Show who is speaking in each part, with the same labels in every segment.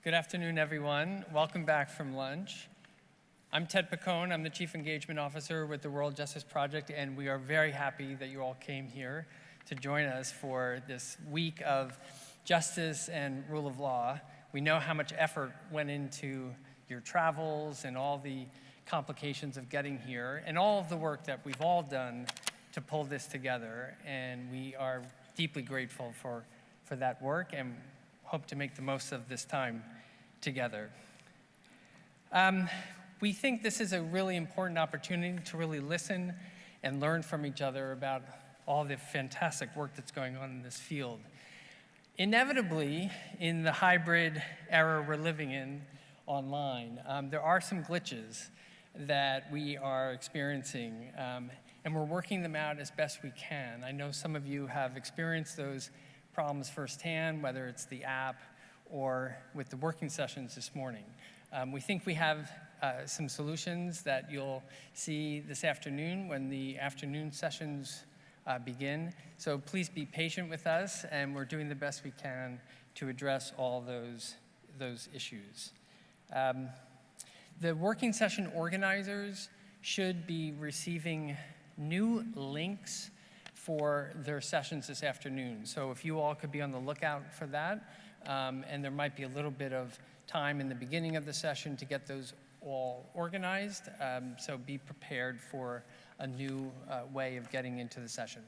Speaker 1: Good afternoon, everyone. Welcome back from lunch. I'm Ted Picone. I'm the Chief Engagement Officer with the World Justice Project, and we are very happy that you all came here to join us for this week of justice and rule of law. We know how much effort went into your travels and all the complications of getting here, and all of the work that we've all done to pull this together, and we are deeply grateful for that work and hope to make the most of this time together. We think this is a really important opportunity to really listen and learn from each other about all the fantastic work that's going on in this field. Inevitably, in the hybrid era we're living in online, there are some glitches that we are experiencing, and we're working them out as best we can. I know some of you have experienced those problems firsthand, whether it's the app or with the working sessions this morning. We think we have some solutions that you'll see this afternoon when the afternoon sessions begin. So please be patient with us, and we're doing the best we can to address all those issues. The working session organizers should be receiving new links for their sessions this afternoon. So if you all could be on the lookout for that, and there might be a little bit of time in the beginning of the session to get those all organized, so be prepared for a new way of getting into the session.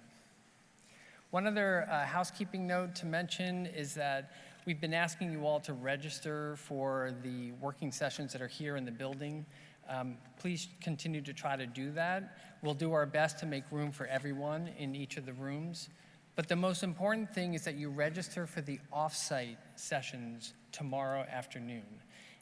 Speaker 1: One other housekeeping note to mention is that we've been asking you all to register for the working sessions that are here in the building. Please continue to try to do that. We'll do our best to make room for everyone in each of the rooms. But the most important thing is that you register for the off-site sessions tomorrow afternoon.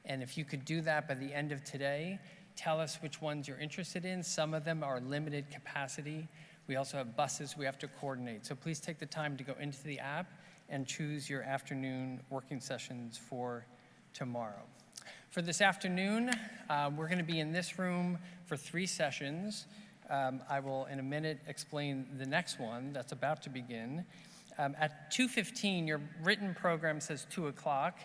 Speaker 1: And if you could do that by the end of today, tell us which ones you're interested in. Some of them are limited capacity. We also have buses we have to coordinate. So please take the time to go into the app and choose your afternoon working sessions for tomorrow. For this afternoon, we're going to be in this room for 3 sessions. I will, in a minute, explain the next one that's about to begin. At 2:15, your written program says 2 o'clock.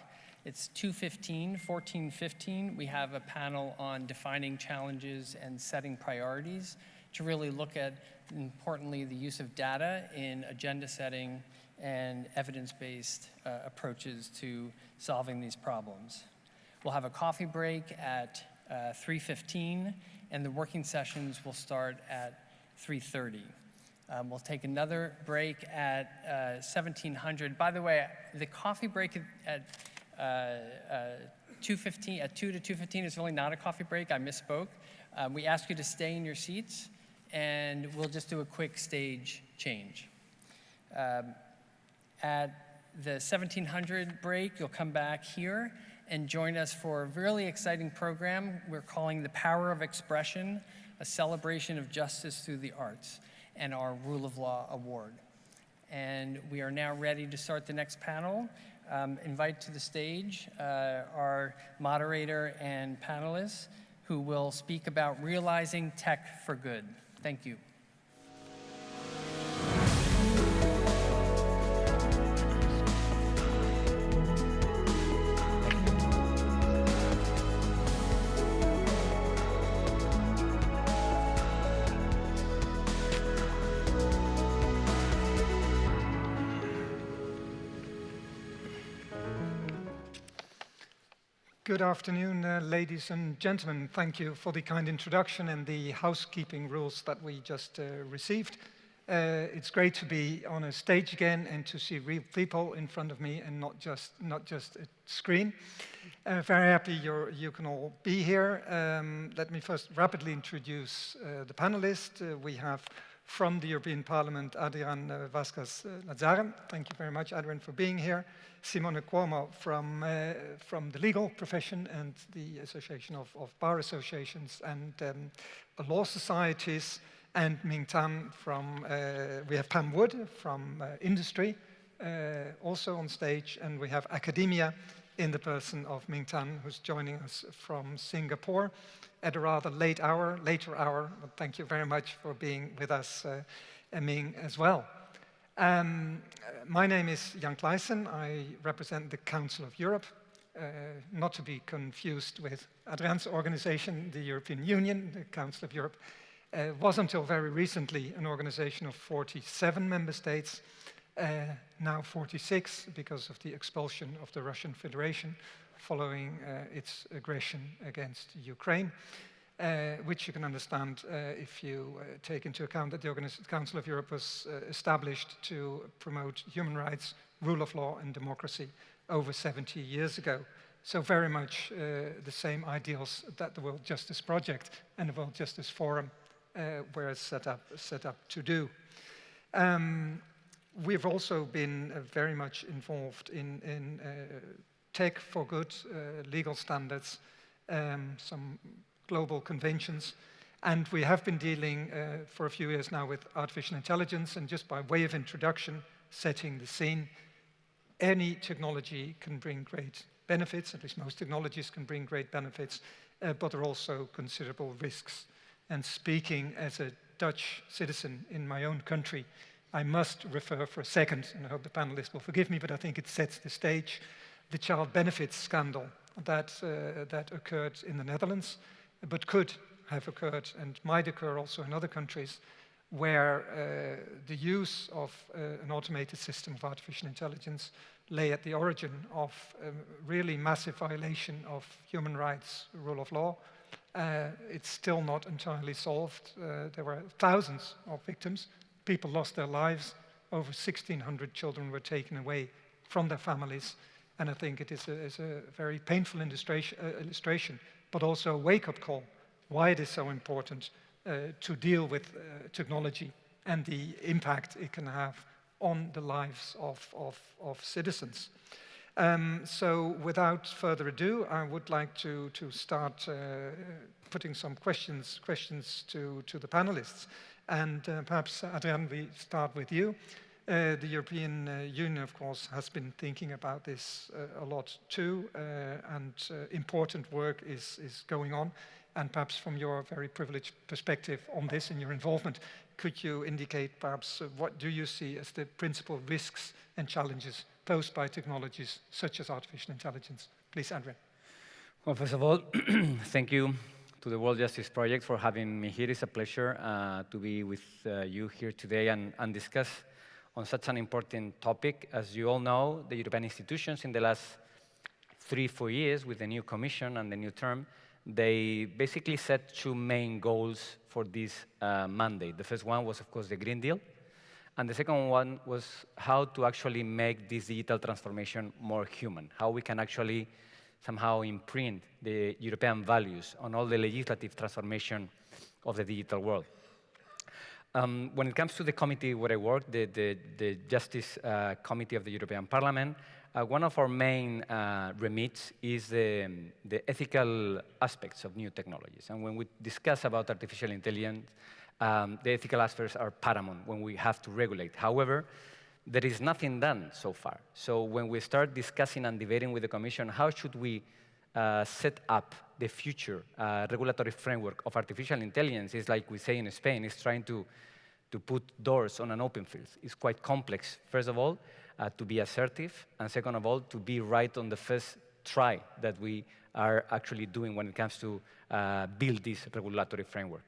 Speaker 1: It's 2:15, 14:15. We have a panel on defining challenges and setting priorities to really look at, importantly, the use of data in agenda setting and evidence-based approaches to solving these problems. We'll have a coffee break at 3:15, and the working sessions will start at 3:30. We'll take another break at 1700. By the way, the coffee break at 2:15, at 2 to 2:15 is really not a coffee break. I misspoke. We ask you to stay in your seats, and we'll just do a quick stage change. At the 1700 break, you'll come back here and join us for a really exciting program we're calling The Power of Expression, a celebration of justice through the arts, and our Rule of Law Award. And we are now ready to start the next panel. Invite to the stage our moderator and panelists who will speak about realizing tech for good. Thank you.
Speaker 2: Good afternoon, ladies and gentlemen. Thank you for the kind introduction and the housekeeping rules that we just received. It's great to be on a stage again and to see real people in front of me and not just a screen. Very happy you can all be here. Let me first rapidly introduce the panelists. We have from the European Parliament, Adrian Vazquez-Lazare. Thank you very much, Adrian, for being here. Simone Cuomo from the legal profession and the Association of Bar Associations and Law Societies, and Ming Tan from, we have Pam Wood from industry, also on stage, and we have academia in the person of Ming Tan, who's joining us from Singapore at a rather later hour, but thank you very much for being with us, Ming, as well. My name is Jan Claessen. I represent the Council of Europe. not to be confused with Adrian's organization, the European Union, the Council of Europe, was until very recently an organization of 47 member states, now 46 because of the expulsion of the Russian Federation following its aggression against Ukraine, which you can understand if you take into account that the Council of Europe was established to promote human rights, rule of law and democracy over 70 years ago. So very much the same ideals that the World Justice Project and the World Justice Forum were set up to do. We've also been very much involved in tech for good, legal standards, some global conventions, and we have been dealing for a few years now with artificial intelligence. And just by way of introduction, setting the scene, any technology can bring great benefits, at least most technologies can bring great benefits, but there are also considerable risks. And speaking as a Dutch citizen in my own country, I must refer for a second, and I hope the panelists will forgive me, but I think it sets the stage, the child benefits scandal that occurred in the Netherlands, but could have occurred and might occur also in other countries, where the use of an automated system of artificial intelligence lay at the origin of a really massive violation of human rights, rule of law. It's still not entirely solved. There were thousands of victims. People lost their lives. Over 1,600 children were taken away from their families. And I think it is a very painful illustration, but also a wake-up call, why it is so important to deal with technology and the impact it can have on the lives of citizens. So without further ado, I would like to start putting some questions to the panelists. And perhaps, Adrian, we start with you. The European Union, of course, has been thinking about this a lot too, and important work is going on. And perhaps from your very privileged perspective on this and your involvement, could you indicate perhaps what do you see as the principal risks and challenges posed by technologies such as artificial intelligence? Please, Adrian.
Speaker 3: Well, first of all, thank you to the World Justice Project for having me here. It's a pleasure to be with you here today and discuss on such an important topic. As you all know, the European institutions in the last 3-4 years with the new Commission and the new term, they basically set 2 main goals for this mandate. The first one was, of course, the Green Deal. And the second one was how to actually make this digital transformation more human, how we can actually somehow imprint the European values on all the legislative transformation of the digital world. When it comes to the committee where I work, the Justice Committee of the European Parliament, one of our main remits is the ethical aspects of new technologies. And when we discuss about artificial intelligence, the ethical aspects are paramount when we have to regulate. However, there is nothing done so far. So when we start discussing and debating with the Commission, how should we set up the future regulatory framework of artificial intelligence, it's like we say in Spain, it's trying to put doors on an open field. It's quite complex, first of all, to be assertive, and second of all, to be right on the first try that we are actually doing when it comes to build this regulatory framework.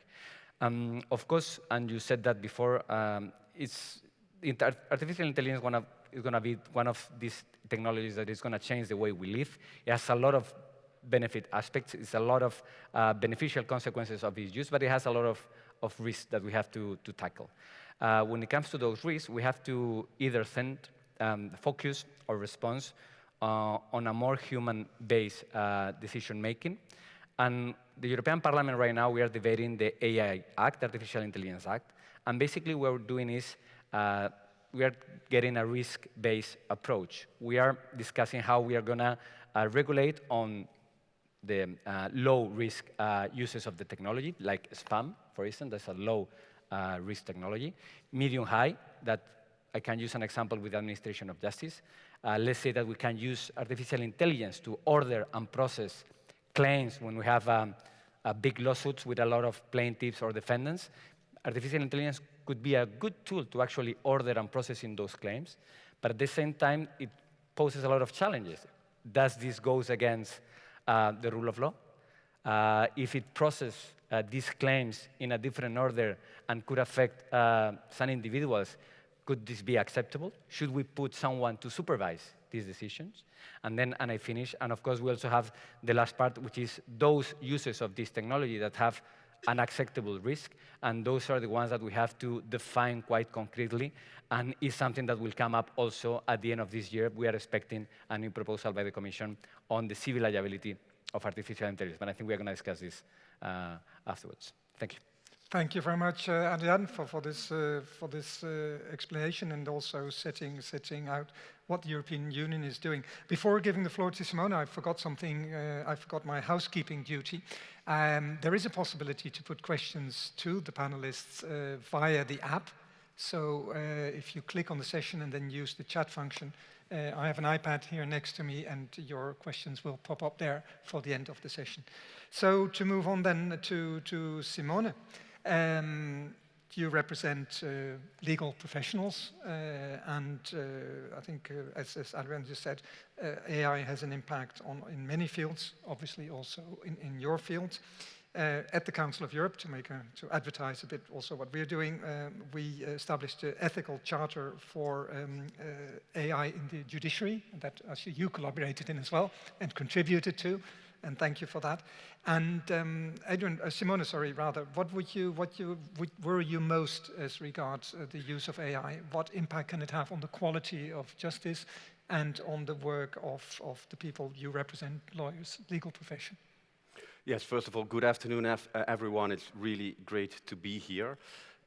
Speaker 3: Of course, and you said that before, artificial intelligence is going to be one of these technologies that is going to change the way we live. It has a lot of benefit aspects. It's a lot of beneficial consequences of its use, but it has a lot of risks that we have to tackle. When it comes to those risks, we have to either send focus or response on a more human-based decision-making. And the European Parliament right now, we are debating the AI Act, Artificial Intelligence Act. And basically what we're doing is we are getting a risk-based approach. We are discussing how we are going to regulate on the low-risk uses of the technology, like spam, for instance. That's a low-risk technology. Medium-high, that I can use an example with administration of justice. Let's say that we can use artificial intelligence to order and process claims when we have big lawsuits with a lot of plaintiffs or defendants. Artificial intelligence could be a good tool to actually order and process in those claims, but at the same time, it poses a lot of challenges. does this goes against the rule of law? If it processes these claims in a different order and could affect some individuals, could this be acceptable? Should we put someone to supervise these decisions? And I finish, and of course we also have the last part, which is those users of this technology that have an acceptable risk, and those are the ones that we have to define quite concretely, and is something that will come up also at the end of this year. We are expecting a new proposal by the Commission on the civil liability of artificial intelligence, but I think we are going to discuss this afterwards. Thank you.
Speaker 2: Thank you very much, Adrian, for this explanation and also setting out what the European Union is doing. Before giving the floor to Simona, I forgot something. I forgot my housekeeping duty. There is a possibility to put questions to the panelists via the app. So if you click on the session and then use the chat function, I have an iPad here next to me, and your questions will pop up there for the end of the session. So to move on then to Simone. You represent legal professionals, and I think, as Adrian just said, AI has an impact in many fields, obviously also in your field. At the Council of Europe, to advertise a bit also what we're doing, we established an ethical charter for AI in the judiciary, that actually you collaborated in as well and contributed to, and thank you for that. And Adrian, Simone, sorry, rather, what worry you most as regards the use of AI? What impact can it have on the quality of justice and on the work of the people you represent, lawyers, legal profession?
Speaker 4: Yes, first of all, good afternoon, everyone. It's really great to be here.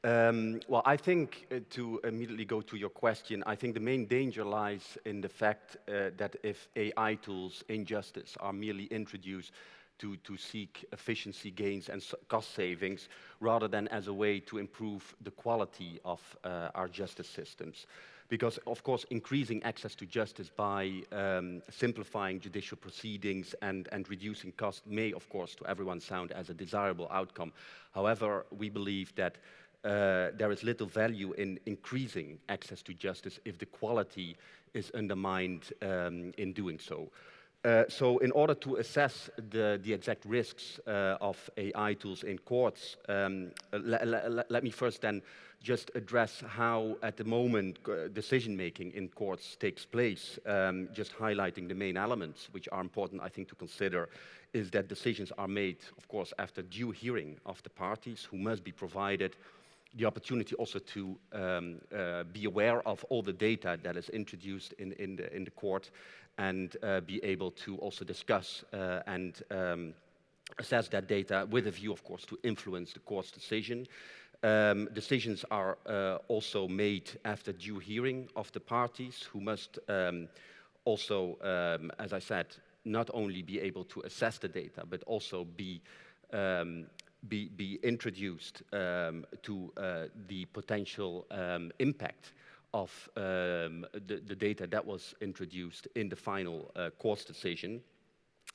Speaker 4: Well, I think to immediately go to your question, I think the main danger lies in the fact that if AI tools in justice are merely introduced to seek efficiency gains and cost savings, rather than as a way to improve the quality of our justice systems. Because, of course, increasing access to justice by simplifying judicial proceedings and reducing costs may, of course, to everyone sound as a desirable outcome. However, we believe that there is little value in increasing access to justice if the quality is undermined in doing so. So in order to assess the exact risks of AI tools in courts, let me first then just address how, at the moment, decision-making in courts takes place, just highlighting the main elements, which are important, I think, to consider, is that decisions are made, of course, after due hearing of the parties, who must be provided the opportunity also to be aware of all the data that is introduced in the court, and be able to also discuss and assess that data with a view, of course, to influence the court's decision. Decisions are also made after due hearing of the parties, who must also, as I said, not only be able to assess the data, but also be introduced to the potential impact of the data that was introduced in the final court's decision.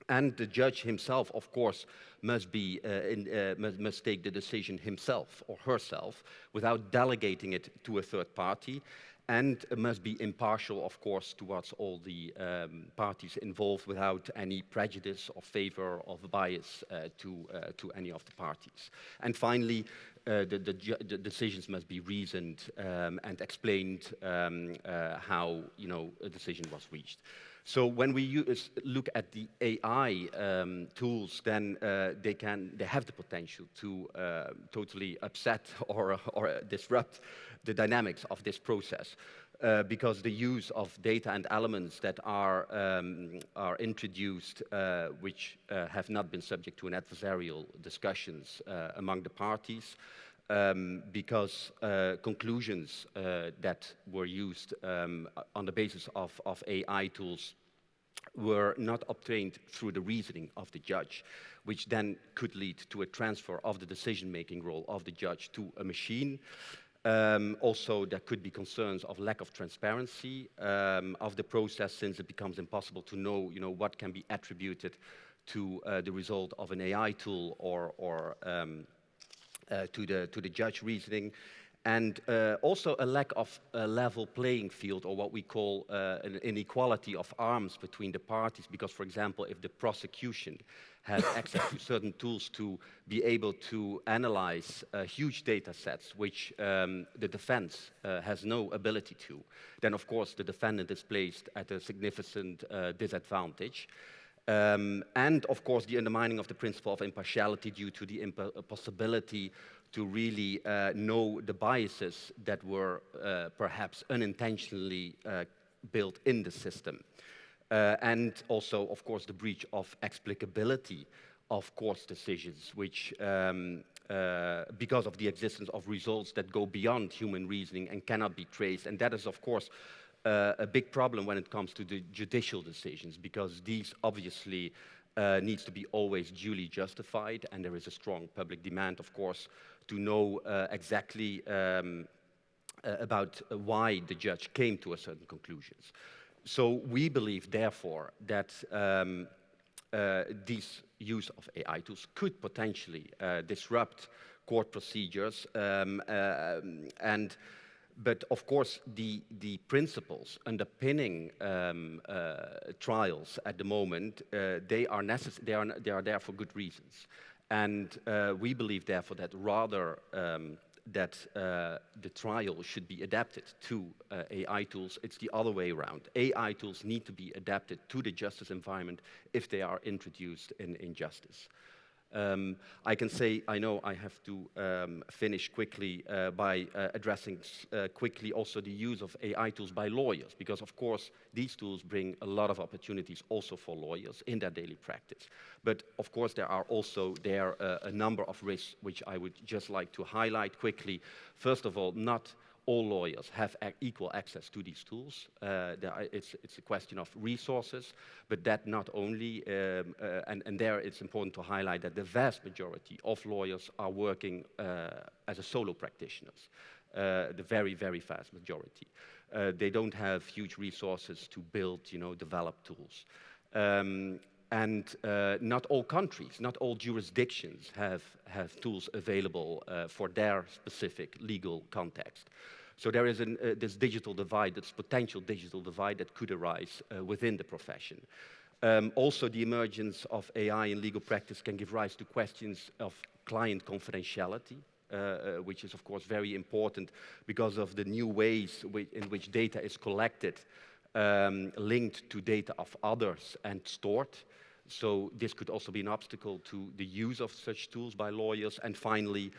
Speaker 4: And the judge himself, of course, must take the decision himself or herself without delegating it to a third party, and must be impartial, of course, towards all the parties involved without any prejudice or favor or bias to any of the parties. And finally, the decisions must be reasoned and explained how a decision was reached. So when we look at the AI tools, then they have the potential to totally upset or disrupt the dynamics of this process, because the use of data and elements that are introduced, which have not been subject to an adversarial discussions among the parties, because conclusions that were used on the basis of AI tools were not obtained through the reasoning of the judge, which then could lead to a transfer of the decision-making role of the judge to a machine. Also, there could be concerns of lack of transparency of the process, since it becomes impossible to know, what can be attributed to the result of an AI tool or to the judge reasoning. And also a lack of a level playing field, or what we call an inequality of arms between the parties, because, for example, if the prosecution has access to certain tools to be able to analyze huge data sets, which the defense has no ability to, then of course the defendant is placed at a significant disadvantage. And of course the undermining of the principle of impartiality due to the impossibility to really know the biases that were perhaps unintentionally built in the system. And also, of course, the breach of explicability of court decisions, which, because of the existence of results that go beyond human reasoning and cannot be traced. And that is, of course, a big problem when it comes to the judicial decisions, because these obviously needs to be always duly justified, and there is a strong public demand, of course, to know exactly about why the judge came to a certain conclusions. So we believe, therefore, that this use of AI tools could potentially disrupt court procedures, but of course the principles underpinning trials at the moment, they are there for good reasons. And we believe, therefore, that rather that the trial should be adapted to AI tools, it's the other way around. AI tools need to be adapted to the justice environment if they are introduced in justice. I can say, I know I have to finish quickly by addressing quickly also the use of AI tools by lawyers, because of course these tools bring a lot of opportunities also for lawyers in their daily practice. But of course there are also a number of risks which I would just like to highlight quickly. First of all, not all lawyers have equal access to these tools. It's a question of resources, but that not only, and there it's important to highlight that the vast majority of lawyers are working as a solo practitioners, the very, very vast majority. They don't have huge resources to build, develop tools. And not all countries, not all jurisdictions have tools available for their specific legal context. So there is this digital divide, this potential digital divide that could arise within the profession. Also, the emergence of AI in legal practice can give rise to questions of client confidentiality, which is of course very important because of the new ways in which data is collected, linked to data of others and stored. So this could also be an obstacle to the use of such tools by lawyers. And finally,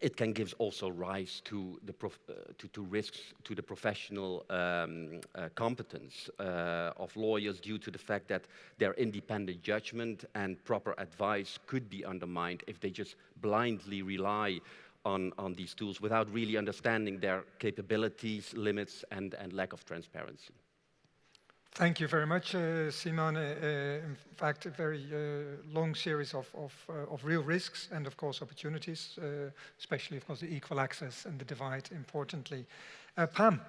Speaker 4: it can give also rise to risks to the professional competence of lawyers due to the fact that their independent judgment and proper advice could be undermined if they just blindly rely on these tools without really understanding their capabilities, limits, and lack of transparency.
Speaker 2: Thank you very much, Simone. In fact, a very long series of real risks and, of course, opportunities, especially, of course, the equal access and the divide, importantly. Pam,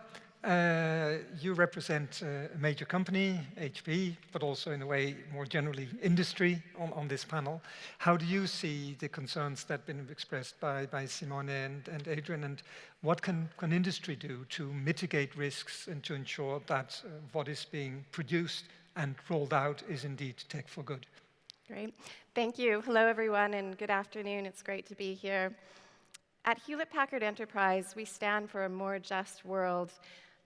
Speaker 2: you represent a major company, HP, but also, in a way, more generally, industry on this panel. How do you see the concerns that have been expressed by Simone and Adrian, and what can industry do to mitigate risks and to ensure that what is being produced and rolled out is indeed tech for good?
Speaker 5: Great. Thank you. Hello, everyone, and good afternoon. It's great to be here. At Hewlett-Packard Enterprise, we stand for a more just world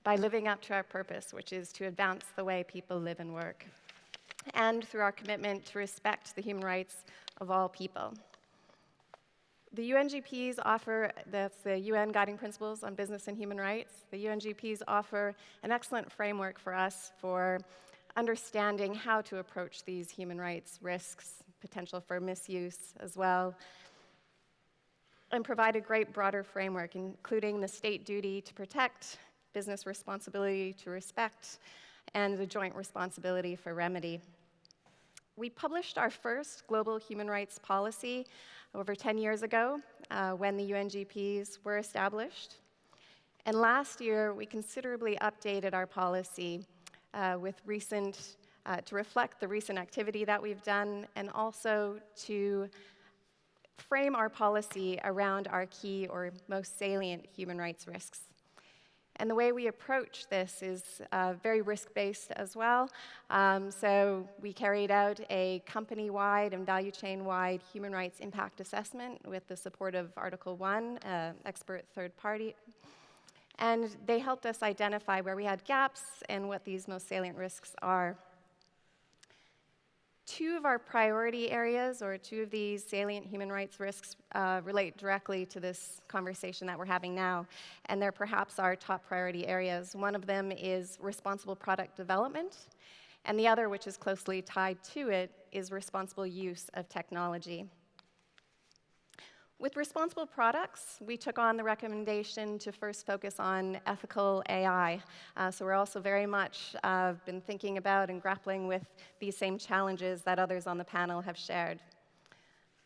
Speaker 5: by living up to our purpose, which is to advance the way people live and work, and through our commitment to respect the human rights of all people. The UNGPs offer, that's the UN Guiding Principles on Business and Human Rights, the UNGPs offer an excellent framework for us for understanding how to approach these human rights risks, potential for misuse as well, and provide a great broader framework, including the state duty to protect, business responsibility to respect, and the joint responsibility for remedy. We published our first global human rights policy over 10 years ago when the UNGPs were established. And last year, we considerably updated our policy to reflect the recent activity that we've done, and also to frame our policy around our key or most salient human rights risks. And the way we approach this is very risk-based as well. So we carried out a company-wide and value chain-wide human rights impact assessment with the support of Article 1, expert third party. And they helped us identify where we had gaps and what these most salient risks are. Two of our priority areas, or two of these salient human rights risks, relate directly to this conversation that we're having now, and they're perhaps our top priority areas. One of them is responsible product development, and the other, which is closely tied to it, is responsible use of technology. With responsible products, we took on the recommendation to first focus on ethical AI. So we're also very much been thinking about and grappling with these same challenges that others on the panel have shared.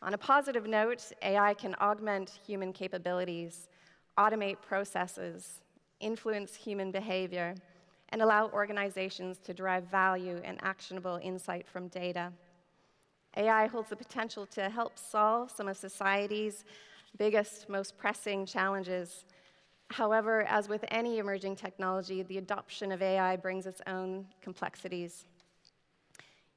Speaker 5: On a positive note, AI can augment human capabilities, automate processes, influence human behavior, and allow organizations to derive value and actionable insight from data. AI holds the potential to help solve some of society's biggest, most pressing challenges. However, as with any emerging technology, the adoption of AI brings its own complexities.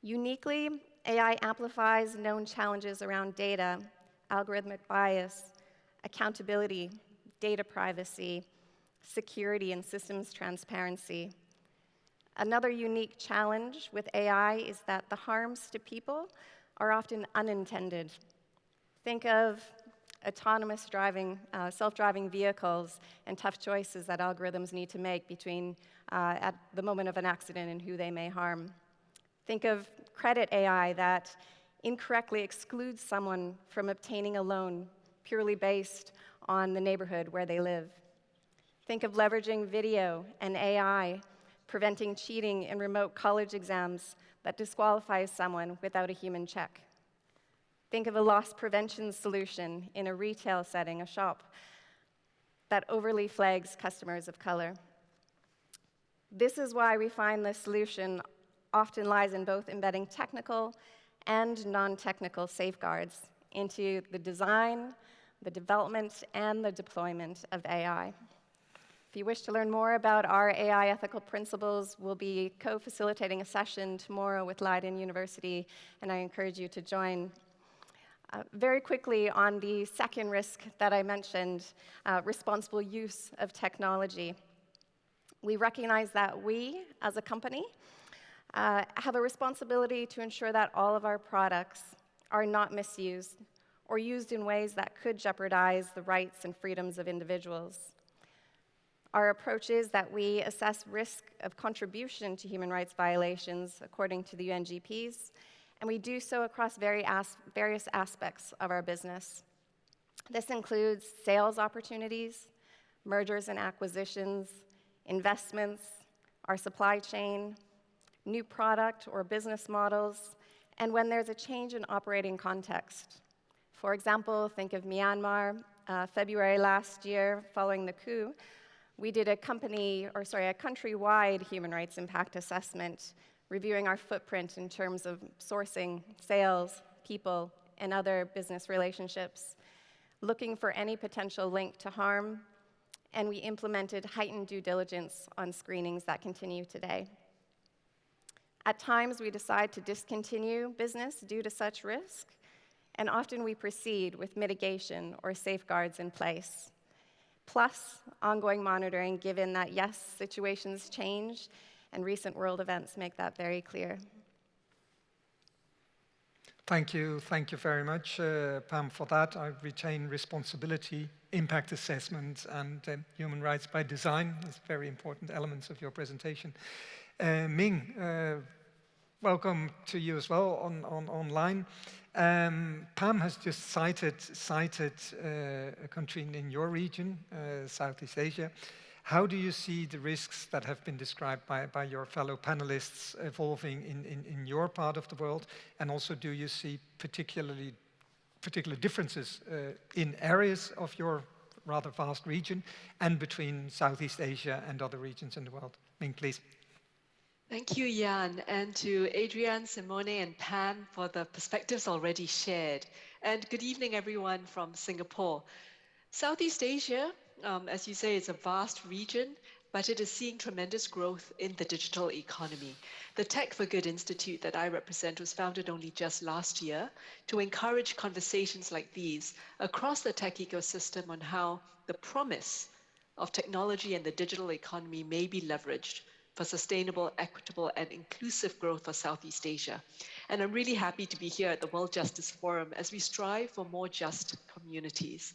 Speaker 5: Uniquely, AI amplifies known challenges around data, algorithmic bias, accountability, data privacy, security, and systems transparency. Another unique challenge with AI is that the harms to people are often unintended. Think of autonomous driving, self-driving vehicles and tough choices that algorithms need to make between at the moment of an accident and who they may harm. Think of credit AI that incorrectly excludes someone from obtaining a loan purely based on the neighborhood where they live. Think of leveraging video and AI preventing cheating in remote college exams that disqualifies someone without a human check. Think of a loss prevention solution in a retail setting, a shop, that overly flags customers of color. This is why we find the solution often lies in both embedding technical and non-technical safeguards into the design, the development, and the deployment of AI. If you wish to learn more about our AI ethical principles, we'll be co-facilitating a session tomorrow with Leiden University, and I encourage you to join. Very quickly on the second risk that I mentioned, responsible use of technology. We recognize that we, as a company, have a responsibility to ensure that all of our products are not misused or used in ways that could jeopardize the rights and freedoms of individuals. Our approach is that we assess risk of contribution to human rights violations according to the UNGPs, and we do so across various aspects of our business. This includes sales opportunities, mergers and acquisitions, investments, our supply chain, new product or business models, and when there's a change in operating context. For example, think of Myanmar. February last year, following the coup, we did a countrywide human rights impact assessment, reviewing our footprint in terms of sourcing, sales, people, and other business relationships, looking for any potential link to harm, and we implemented heightened due diligence on screenings that continue today. At times, we decide to discontinue business due to such risk, and often we proceed with mitigation or safeguards in place. Plus, ongoing monitoring, given that, yes, situations change, and recent world events make that very clear.
Speaker 2: Thank you very much, Pam, for that. I retain responsibility, impact assessment, and human rights by design as very important elements of your presentation. Ming, welcome to you as well online. Pam has just cited a country in your region, Southeast Asia. How do you see the risks that have been described by your fellow panelists evolving in your part of the world? And also, do you see particular differences in areas of your rather vast region and between Southeast Asia and other regions in the world? Ming, please.
Speaker 6: Thank you, Jan, and to Adrian, Simone, and Pam for the perspectives already shared. And good evening, everyone from Singapore. Southeast Asia, as you say, is a vast region, but it is seeing tremendous growth in the digital economy. The Tech for Good Institute that I represent was founded only just last year to encourage conversations like these across the tech ecosystem on how the promise of technology and the digital economy may be leveraged for sustainable, equitable, and inclusive growth for Southeast Asia. And I'm really happy to be here at the World Justice Forum as we strive for more just communities.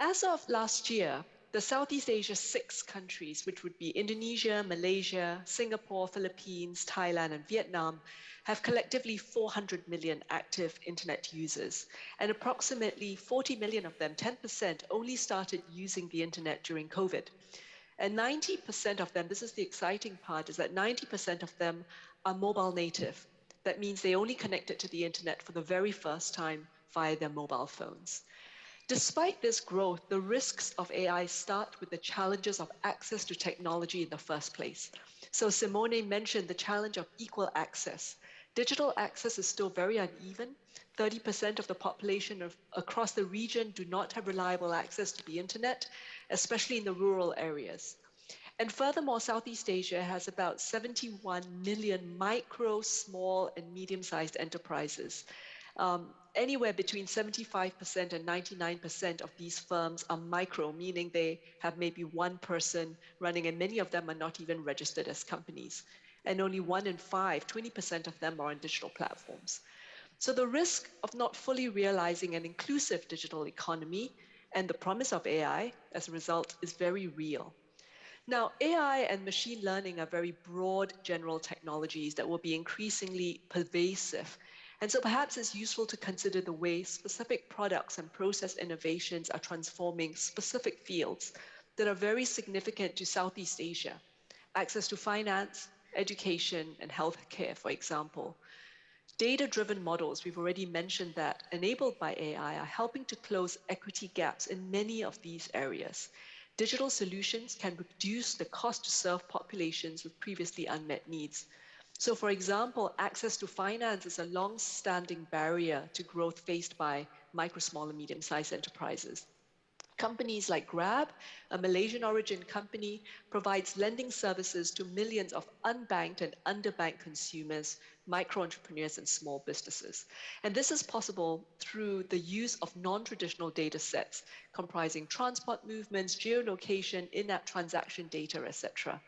Speaker 6: As of last year, the Southeast Asia 6 countries, which would be Indonesia, Malaysia, Singapore, Philippines, Thailand, and Vietnam, have collectively 400 million active internet users. And approximately 40 million of them, 10%, only started using the internet during COVID. And 90% of them, this is the exciting part, is that 90% of them are mobile native. That means they only connected to the internet for the very first time via their mobile phones. Despite this growth, the risks of AI start with the challenges of access to technology in the first place. So Simone mentioned the challenge of equal access. Digital access is still very uneven. 30% of the population across the region do not have reliable access to the internet, especially in the rural areas. And furthermore, Southeast Asia has about 71 million micro, small, and medium-sized enterprises. Anywhere between 75% and 99% of these firms are micro, meaning they have maybe one person running, and many of them are not even registered as companies. And only 1 in 5, 20% of them are on digital platforms. So the risk of not fully realizing an inclusive digital economy and the promise of AI as a result is very real. Now, AI and machine learning are very broad general technologies that will be increasingly pervasive. And so perhaps it's useful to consider the way specific products and process innovations are transforming specific fields that are very significant to Southeast Asia. Access to finance, education, and healthcare, for example. Data-driven models, we've already mentioned that, enabled by AI, are helping to close equity gaps in many of these areas. Digital solutions can reduce the cost to serve populations with previously unmet needs. So for example, access to finance is a long-standing barrier to growth faced by micro, small, and medium-sized enterprises. Companies like Grab, a Malaysian origin company, provides lending services to millions of unbanked and underbanked consumers, micro-entrepreneurs, and small businesses. And this is possible through the use of non-traditional data sets comprising transport movements, geolocation, in-app transaction data, etc.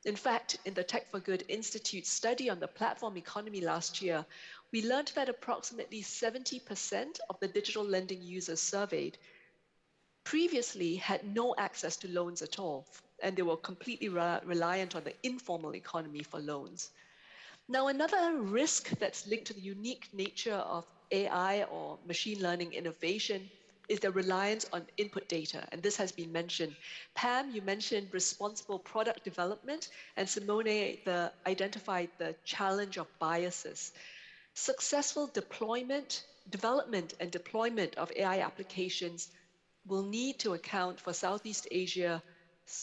Speaker 6: In fact, in the Tech for Good Institute study on the platform economy last year, we learned that approximately 70% of the digital lending users surveyed previously had no access to loans at all, and they were completely reliant on the informal economy for loans. Now, another risk that's linked to the unique nature of AI or machine learning innovation is the reliance on input data, and this has been mentioned. Pam, you mentioned responsible product development, and Simone identified the challenge of biases. Successful development and deployment of AI applications will need to account for Southeast Asia's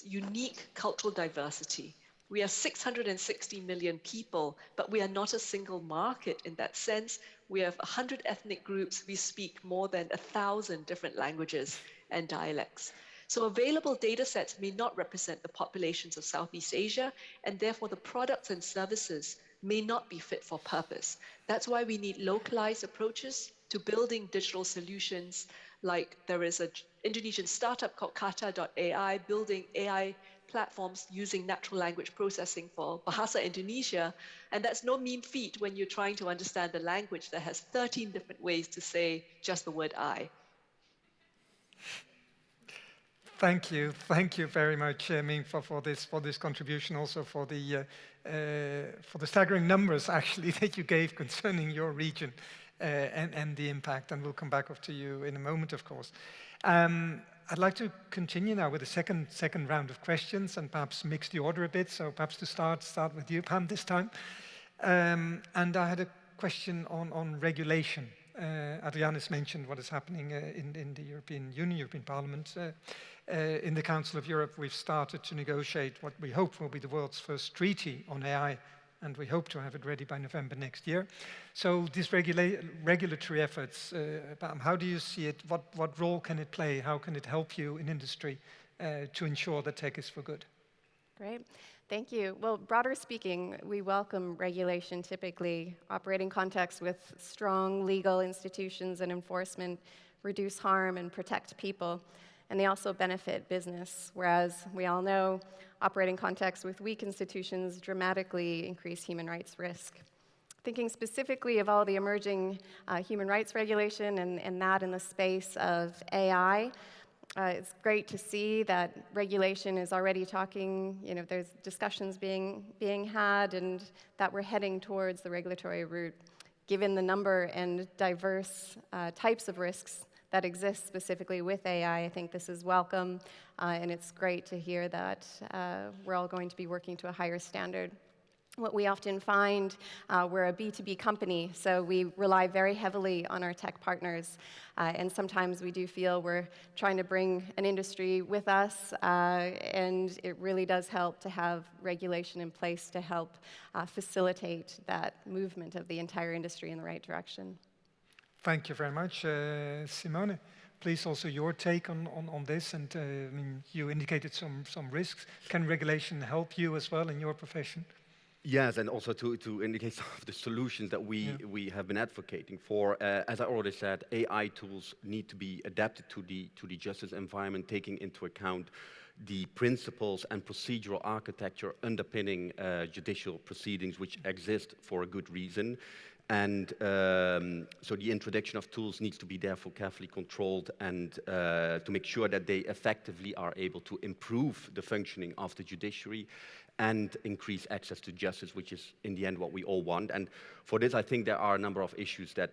Speaker 6: unique cultural diversity. We are 660 million people, but we are not a single market in that sense. We have 100 ethnic groups. We speak more than 1,000 different languages and dialects. So available data sets may not represent the populations of Southeast Asia, and therefore the products and services may not be fit for purpose. That's why we need localized approaches to building digital solutions. Like there is an Indonesian startup called Kata.ai building AI platforms using natural language processing for Bahasa Indonesia. And that's no mean feat when you're trying to understand the language that has 13 different ways to say just the word I.
Speaker 2: Thank you very much, Ming, for this contribution, also for the staggering numbers actually that you gave concerning your region and the impact. And we'll come back up to you in a moment, of course. I'd like to continue now with the second round of questions and perhaps mix the order a bit. So perhaps to start with you, Pam, this time. And I had a question on regulation Adriaan has mentioned what is happening in the European Union, European Parliament. In the Council of Europe, we've started to negotiate what we hope will be the world's first treaty on AI, and we hope to have it ready by November next year. So these regulatory efforts, how do you see it? What role can it play? How can it help you in industry to ensure that tech is for good?
Speaker 5: Great. Thank you. Well, broader speaking, we welcome regulation typically. Operating contexts with strong legal institutions and enforcement reduce harm and protect people, and they also benefit business, whereas we all know operating contexts with weak institutions dramatically increase human rights risk. Thinking specifically of all the emerging human rights regulation and that in the space of AI, it's great to see that regulation is already talking, there's discussions being had and that we're heading towards the regulatory route. Given the number and diverse types of risks that exist specifically with AI, I think this is welcome, and it's great to hear that we're all going to be working to a higher standard. What we often find, we're a B2B company, so we rely very heavily on our tech partners, and sometimes we do feel we're trying to bring an industry with us, and it really does help to have regulation in place to help facilitate that movement of the entire industry in the right direction.
Speaker 2: Thank you very much. Simone, please also your take on this, and you indicated some risks. Can regulation help you as well in your profession?
Speaker 4: Yes, and also to indicate some of the solutions that we have been advocating for. As I already said, AI tools need to be adapted to the justice environment, taking into account the principles and procedural architecture underpinning judicial proceedings which exist for a good reason. And so the introduction of tools needs to be therefore carefully controlled and to make sure that they effectively are able to improve the functioning of the judiciary and increase access to justice, which is in the end what we all want. And for this, I think there are a number of issues that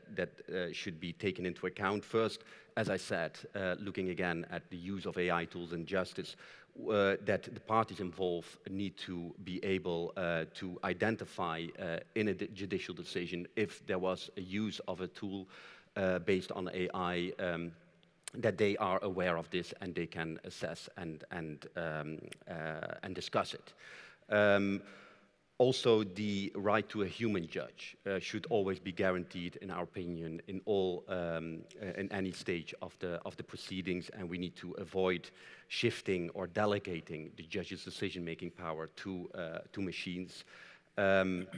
Speaker 4: should be taken into account. First, as I said, looking again at the use of AI tools in justice, that the parties involved need to be able to identify in a judicial decision if there was a use of a tool based on AI, that they are aware of this and they can assess and discuss it. Also, the right to a human judge should always be guaranteed, in our opinion, in any stage of the proceedings, and we need to avoid shifting or delegating the judge's decision-making power to machines. It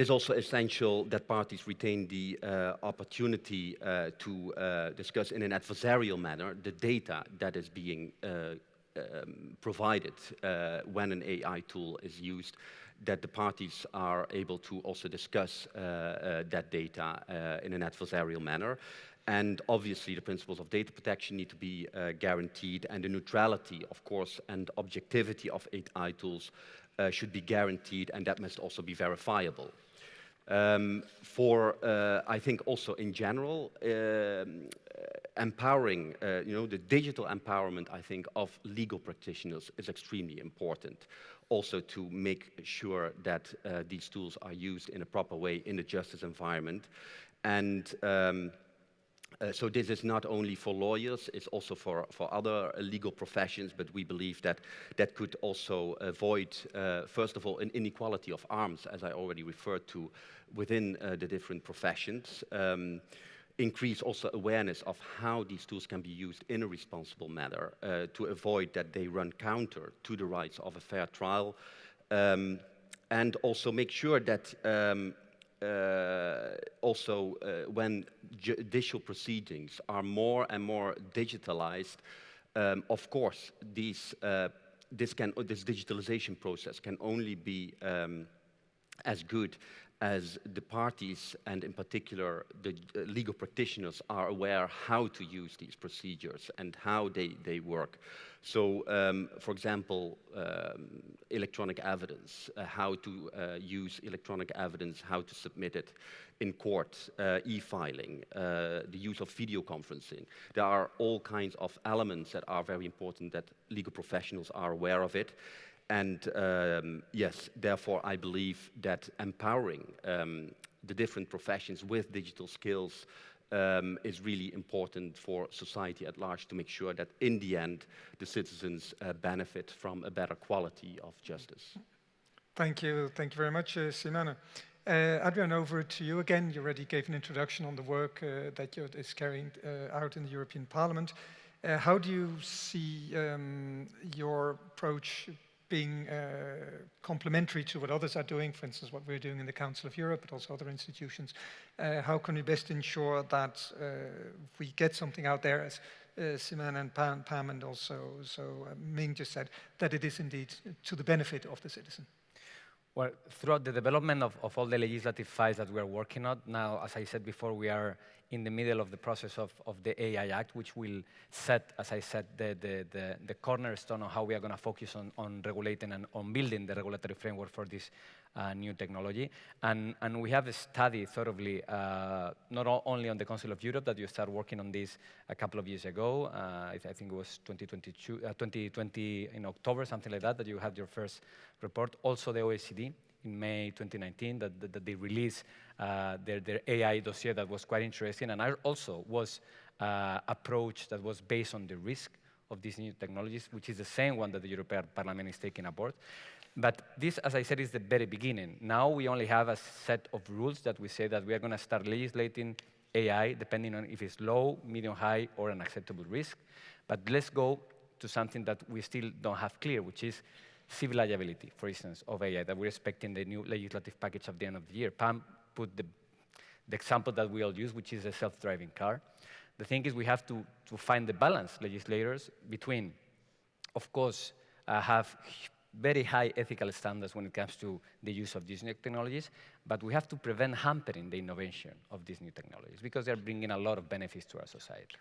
Speaker 4: is also essential that parties retain the opportunity to discuss in an adversarial manner the data that is being provided when an AI tool is used, that the parties are able to also discuss that data in an adversarial manner. And obviously the principles of data protection need to be guaranteed, and the neutrality, of course, and objectivity of AI tools should be guaranteed, and that must also be verifiable. I think also in general, empowering, the digital empowerment, I think, of legal practitioners is extremely important. Also to make sure that these tools are used in a proper way in the justice environment. And so this is not only for lawyers, it's also for other legal professions, but we believe that that could also avoid, first of all, an inequality of arms, as I already referred to, within the different professions. Increase also awareness of how these tools can be used in a responsible manner to avoid that they run counter to the rights of a fair trial. And also make sure that when judicial proceedings are more and more digitalized, of course, this digitalization process can only be as good as the parties, and in particular the legal practitioners, are aware how to use these procedures and how they work. So, for example, electronic evidence, how to use electronic evidence, how to submit it in court, e-filing, the use of video conferencing. There are all kinds of elements that are very important that legal professionals are aware of it. And yes, therefore I believe that empowering the different professions with digital skills is really important for society at large to make sure that in the end the citizens benefit from a better quality of justice.
Speaker 2: Thank you very much, Simone. Adrian, over to you again. You already gave an introduction on the work that is carrying out in the European Parliament. How do you see your approach being complementary to what others are doing, for instance, what we're doing in the Council of Europe, but also other institutions? How can we best ensure that we get something out there, as Simone and Pam and also Ming just said, that it is indeed to the benefit of the citizen?
Speaker 3: Well, throughout the development of all the legislative files that we are working on, now, as I said before, we are in the middle of the process of the AI Act, which will set, as I said, the cornerstone on how we are going to focus on regulating and on building the regulatory framework for this new technology. And we have studied thoroughly, not only on the Council of Europe, that you started working on this a couple of years ago. I think it was 2020 in October, something like that you had your first report. Also the OECD in May 2019, that they released their AI dossier that was quite interesting. And I also was approach that was based on the risk of these new technologies, which is the same one that the European Parliament is taking aboard. But this, as I said, is the very beginning. Now we only have a set of rules that we say that we are going to start legislating AI, depending on if it's low, medium, high, or an acceptable risk. But let's go to something that we still don't have clear, which is civil liability, for instance, of AI, that we're expecting the new legislative package at the end of the year. Pam put the example that we all use, which is a self-driving car. The thing is we have to find the balance, legislators, between, of course, have very high ethical standards when it comes to the use of these new technologies, but we have to prevent hampering the innovation of these new technologies because they're bringing a lot of benefits to our societies.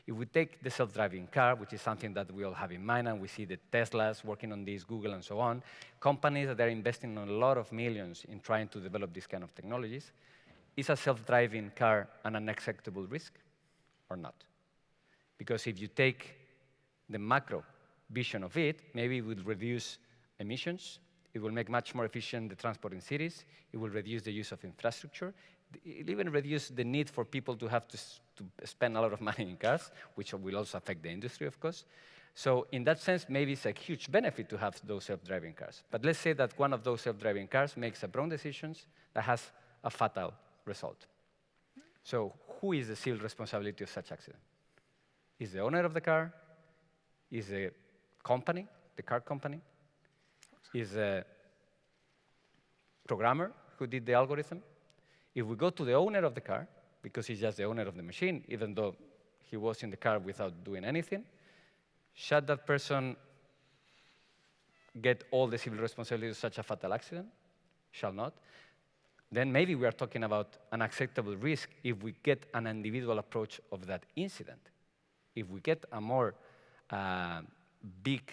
Speaker 3: If we take the self-driving car, which is something that we all have in mind, and we see the Teslas working on this, Google and so on, companies that are investing a lot of millions in trying to develop these kind of technologies, is a self-driving car an unacceptable risk or not? Because if you take the macro vision of it, maybe it will reduce emissions, it will make much more efficient the transport in cities, it will reduce the use of infrastructure, it even reduce the need for people to have to spend a lot of money in cars, which will also affect the industry, of course. So in that sense, maybe it's a huge benefit to have those self-driving cars. But let's say that one of those self-driving cars makes a wrong decision that has a fatal result. So who is the civil responsibility of such accident? Is the owner of the car? Is the company, the car company? Is a programmer who did the algorithm? If we go to the owner of the car, because he's just the owner of the machine, even though he was in the car without doing anything, should that person get all the civil responsibility of such a fatal accident? Shall not. Then maybe we are talking about an acceptable risk if we get an individual approach of that incident. If we get a more big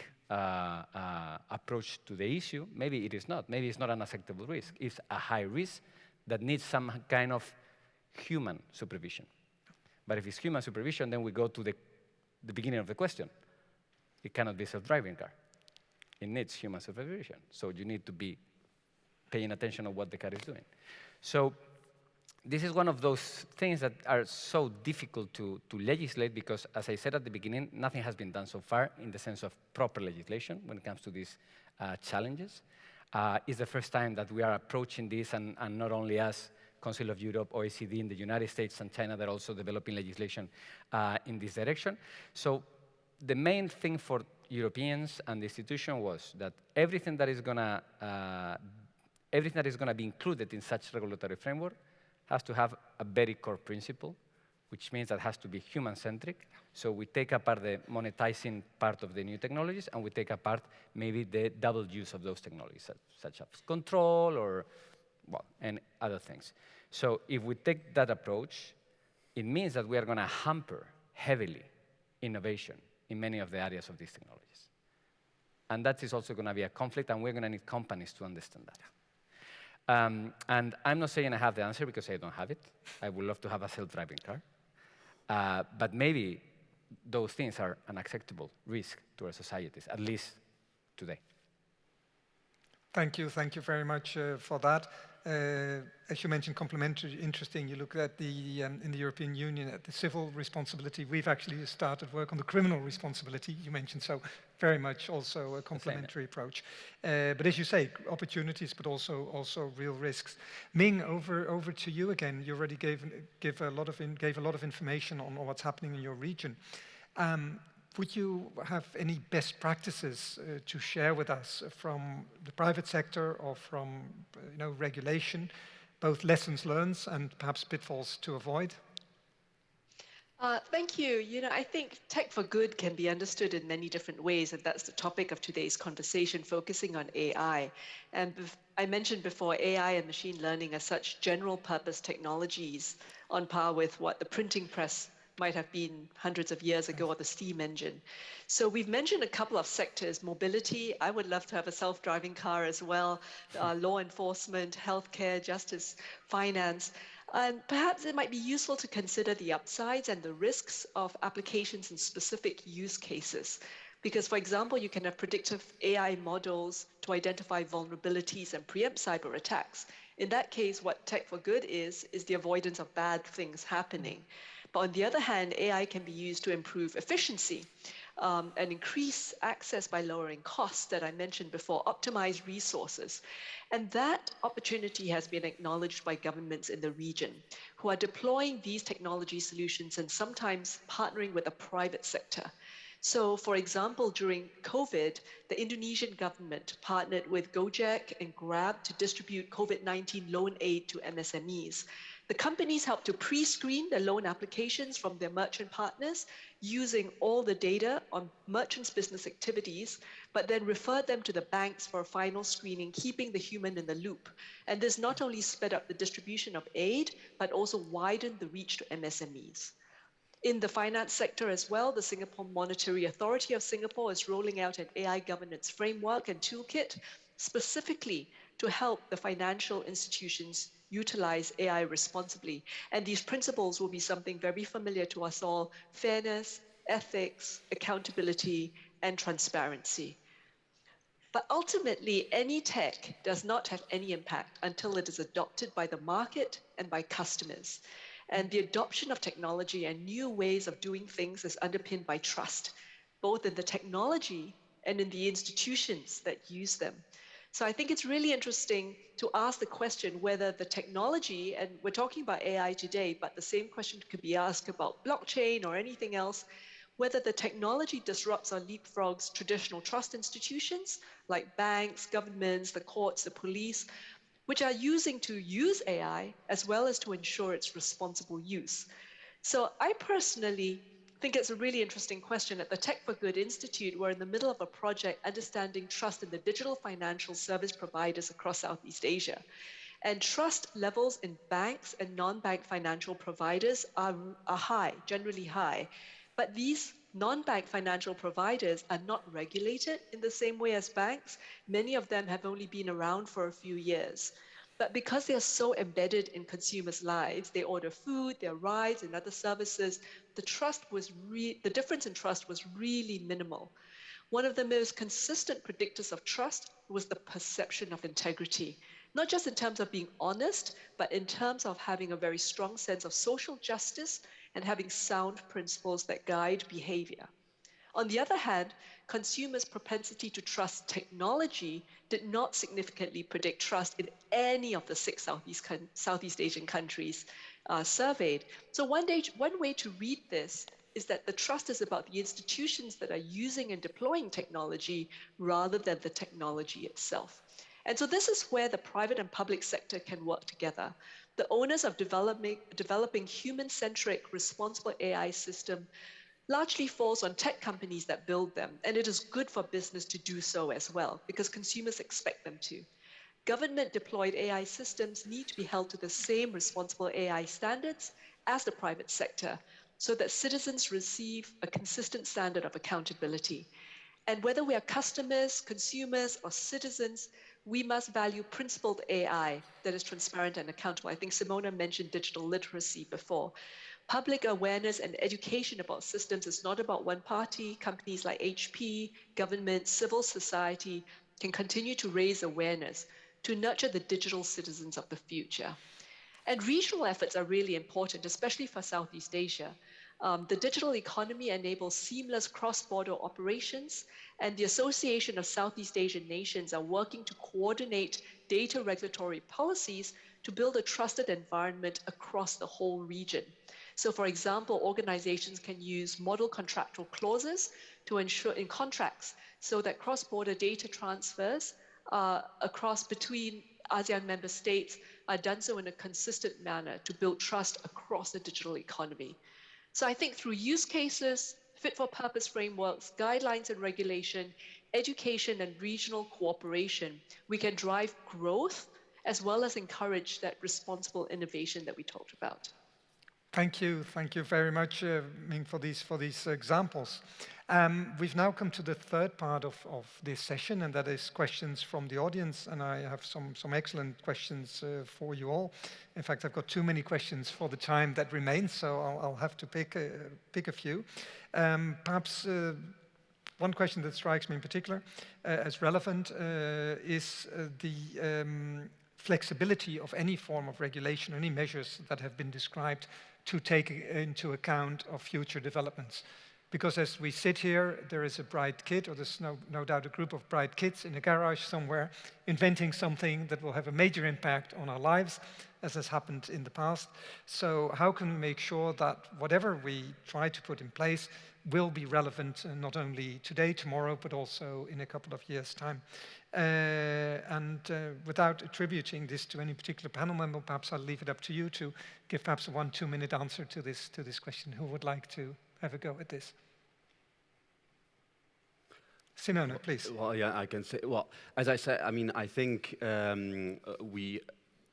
Speaker 3: approach to the issue, maybe it is not. Maybe it's not an acceptable risk. It's a high risk that needs some kind of human supervision. But if it's human supervision, then we go to the beginning of the question. It cannot be a self-driving car. It needs human supervision. So you need to be paying attention to what the car is doing. So this is one of those things that are so difficult to legislate because, as I said at the beginning, nothing has been done so far in the sense of proper legislation when it comes to these challenges. It's the first time that we are approaching this, and not only us, Council of Europe, OECD in the United States and China, they're also developing legislation in this direction. So the main thing for Europeans and the institution was that everything that is going to be included in such regulatory framework has to have a very core principle, which means that it has to be human-centric. So we take apart the monetizing part of the new technologies, and we take apart maybe the double use of those technologies, such as control or, well, and other things. So if we take that approach, it means that we are going to hamper heavily innovation in many of the areas of these technologies. And that is also going to be a conflict, and we're going to need companies to understand that. And I'm not saying I have the answer because I don't have it. I would love to have a self-driving car. But maybe those things are an acceptable risk to our societies, at least today.
Speaker 2: Thank you very much for that. as you mentioned, complementary, interesting. You look at the in the European Union at the civil responsibility. We've actually started work on the criminal responsibility. You mentioned, so very much also a complementary approach. But as you say, opportunities, but also real risks. Ming, over to you again. You already gave a lot of information on what's happening in your region. Would you have any best practices to share with us from the private sector or from regulation, both lessons learned and perhaps pitfalls to avoid?
Speaker 6: Thank you. I think tech for good can be understood in many different ways, and that's the topic of today's conversation, focusing on AI. And I mentioned before, AI and machine learning are such general purpose technologies on par with what the printing press might have been hundreds of years ago, or the steam engine. So we've mentioned a couple of sectors: mobility. I would love to have a self-driving car as well, law enforcement, healthcare, justice, finance. And perhaps it might be useful to consider the upsides and the risks of applications in specific use cases. Because, for example, you can have predictive AI models to identify vulnerabilities and preempt cyber attacks. In that case, what tech for good is the avoidance of bad things happening. But on the other hand, AI can be used to improve efficiency and increase access by lowering costs that I mentioned before, optimize resources. And that opportunity has been acknowledged by governments in the region who are deploying these technology solutions and sometimes partnering with the private sector. So, for example, during COVID, the Indonesian government partnered with Gojek and Grab to distribute COVID-19 loan aid to MSMEs. The companies helped to pre-screen the loan applications from their merchant partners using all the data on merchants' business activities, but then referred them to the banks for a final screening, keeping the human in the loop. And this not only sped up the distribution of aid, but also widened the reach to MSMEs. In the finance sector as well, the Singapore Monetary Authority of Singapore is rolling out an AI governance framework and toolkit specifically to help the financial institutions utilize AI responsibly. And these principles will be something very familiar to us all: fairness, ethics, accountability, and transparency. But ultimately, any tech does not have any impact until it is adopted by the market and by customers. And the adoption of technology and new ways of doing things is underpinned by trust, both in the technology and in the institutions that use them. So I think it's really interesting to ask the question whether the technology, and we're talking about AI today, but the same question could be asked about blockchain or anything else, whether the technology disrupts or leapfrogs traditional trust institutions like banks, governments, the courts, the police, which are using to use AI as well as to ensure its responsible use. So I personally think it's a really interesting question. At the Tech for Good Institute, we're in the middle of a project understanding trust in the digital financial service providers across Southeast Asia. And trust levels in banks and non-bank financial providers are high, generally high. But these non-bank financial providers are not regulated in the same way as banks. Many of them have only been around for a few years. But because they are so embedded in consumers' lives, they order food, their rides, and other services, the difference in trust was really minimal. One of the most consistent predictors of trust was the perception of integrity, not just in terms of being honest, but in terms of having a very strong sense of social justice and having sound principles that guide behavior. On the other hand, consumers' propensity to trust technology did not significantly predict trust in any of the 6 Southeast Asian countries surveyed. So one way to read this is that the trust is about the institutions that are using and deploying technology rather than the technology itself. And so this is where the private and public sector can work together. The onus of developing human-centric, responsible AI system largely falls on tech companies that build them, and it is good for business to do so as well, because consumers expect them to. Government-deployed AI systems need to be held to the same responsible AI standards as the private sector, so that citizens receive a consistent standard of accountability. And whether we are customers, consumers, or citizens, we must value principled AI that is transparent and accountable. I think Simona mentioned digital literacy before. Public awareness and education about systems is not about one party. Companies like HP, government, civil society can continue to raise awareness to nurture the digital citizens of the future. And regional efforts are really important, especially for Southeast Asia. The digital economy enables seamless cross-border operations, and the Association of Southeast Asian Nations are working to coordinate data regulatory policies to build a trusted environment across the whole region. So for example, organizations can use model contractual clauses to ensure in contracts so that cross-border data transfers across between ASEAN member states are done so in a consistent manner to build trust across the digital economy. So I think through use cases, fit-for-purpose frameworks, guidelines and regulation, education and regional cooperation, we can drive growth as well as encourage that responsible innovation that we talked about.
Speaker 2: Thank you very much, Ming, for these examples. We've now come to the third part of this session, and that is questions from the audience. And I have some excellent questions for you all. In fact, I've got too many questions for the time that remains, so I'll have to pick a few. Perhaps one question that strikes me in particular as relevant is the flexibility of any form of regulation, any measures that have been described to take into account of future developments. Because as we sit here, there is a bright kid, or there's no doubt a group of bright kids in a garage somewhere, inventing something that will have a major impact on our lives, as has happened in the past. So how can we make sure that whatever we try to put in place will be relevant not only today, tomorrow, but also in a couple of years' time? Without attributing this to any particular panel member, perhaps I'll leave it up to you to give perhaps a 1-2 minute answer to this question. Who would like to have a go at this? Simone, please.
Speaker 4: Well, yeah, I can say. Well, as I said, I mean, I think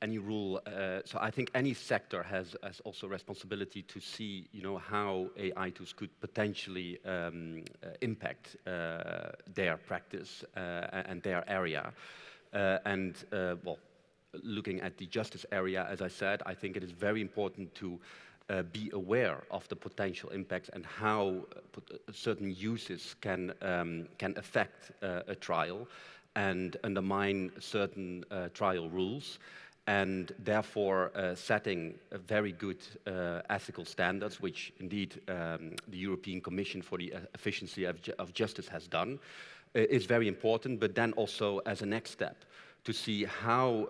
Speaker 4: any rule. So I think any sector has also responsibility to see, how AI tools could potentially impact their practice and their area. Well, looking at the justice area, as I said, I think it is very important to be aware of the potential impacts and how certain uses can affect a trial and undermine certain trial rules, and therefore setting very good ethical standards, which indeed the European Commission for the Efficiency of Justice has done, is very important, but then also as a next step to see how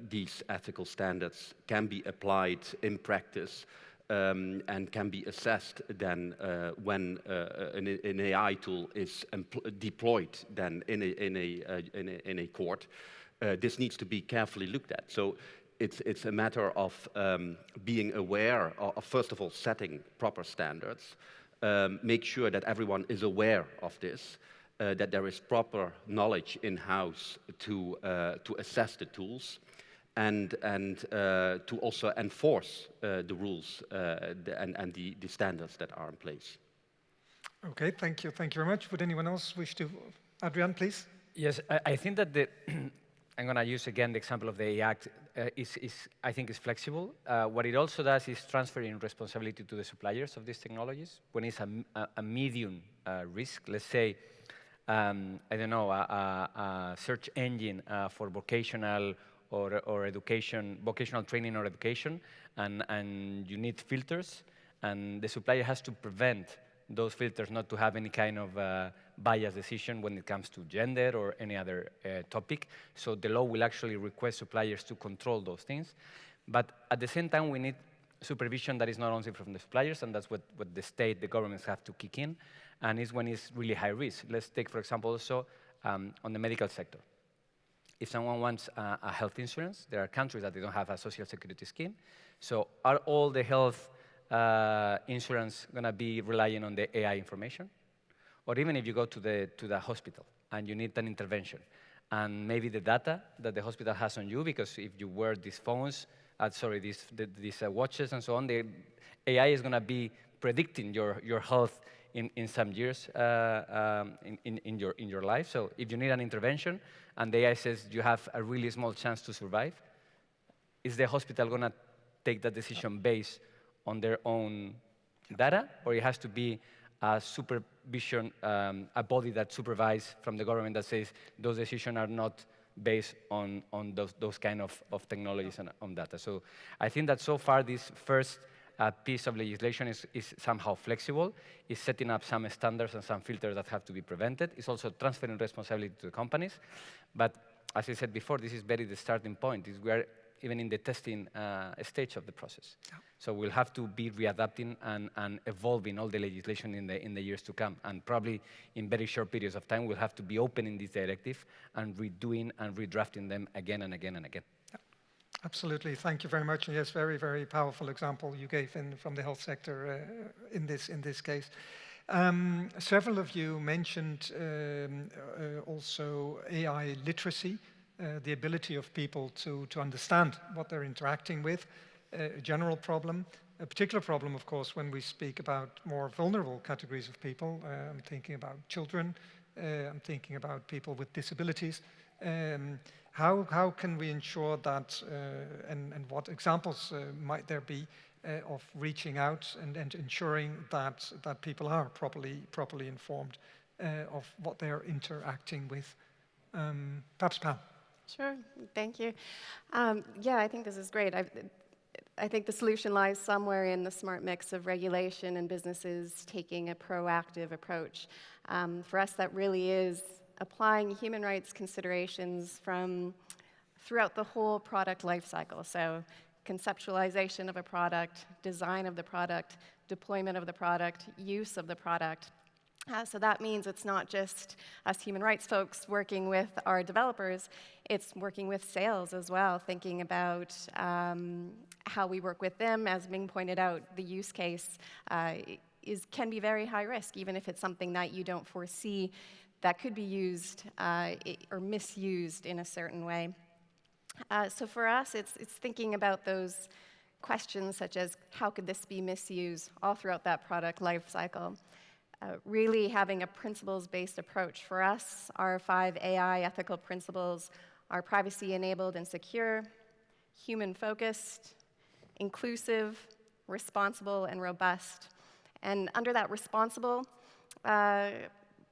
Speaker 4: these ethical standards can be applied in practice and can be assessed then when an AI tool is deployed then in a court. This needs to be carefully looked at. So it's a matter of being aware of, first of all, setting proper standards, make sure that everyone is aware of this, that there is proper knowledge in-house to assess the tools, and to also enforce the rules and the standards that are in place.
Speaker 2: Okay, thank you very much. Would anyone else wish to? Adrian, please.
Speaker 3: Yes, I think that I'm going to use again the example of the AI Act. I think is flexible. What it also does is transferring responsibility to the suppliers of these technologies when it's a medium risk. Let's say, I don't know, a search engine for vocational or education, vocational training or education, and you need filters, and the supplier has to prevent those filters not to have any kind of biased decision when it comes to gender or any other topic. So the law will actually request suppliers to control those things. But at the same time, we need supervision that is not only from the suppliers, and that's what the state, the governments have to kick in, and is when it's really high risk. Let's take, for example, also on the medical sector. If someone wants a health insurance, there are countries that they don't have a social security scheme. So are all the health insurance going to be relying on the AI information? Or even if you go to the hospital and you need an intervention, and maybe the data that the hospital has on you, because if you wear these phones, these watches and so on, the AI is going to be predicting your health in some years in your life. So if you need an intervention and the AI says you have a really small chance to survive, is the hospital going to take that decision based on their own data, or it has to be a supervision, a body that supervises from the government that says those decisions are not based on those kind of technologies and on data. So I think that so far this first piece of legislation is somehow flexible. It's setting up some standards and some filters that have to be prevented. It's also transferring responsibility to the companies. But as I said before, this is very the starting point. We are even in the testing stage of the process. Yeah. So we'll have to be readapting and evolving all the legislation in the years to come. And probably in very short periods of time, we'll have to be opening this directive and redoing and redrafting them again and again and again.
Speaker 2: Yeah. Absolutely. Thank you very much. And yes, very, very powerful example you gave from the health sector in this case. Several of you mentioned also AI literacy. The ability of people to understand what they're interacting with, a general problem. A particular problem, of course, when we speak about more vulnerable categories of people. I'm thinking about children. I'm thinking about people with disabilities. How can we ensure that, and what examples might there be of reaching out and ensuring that people are properly informed of what they're interacting with? Perhaps Pam.
Speaker 5: Sure, thank you. Yeah, I think this is great. I think the solution lies somewhere in the smart mix of regulation and businesses taking a proactive approach. For us, that really is applying human rights considerations from throughout the whole product lifecycle. So conceptualization of a product, design of the product, deployment of the product, use of the product. So that means it's not just us human rights folks working with our developers, it's working with sales as well, thinking about how we work with them. As Ming pointed out, the use case can be very high risk, even if it's something that you don't foresee that could be used or misused in a certain way. So for us, it's thinking about those questions such as how could this be misused all throughout that product life cycle. Really having a principles-based approach. For us, our 5 AI ethical principles are privacy-enabled and secure, human-focused, inclusive, responsible, and robust. And under that responsible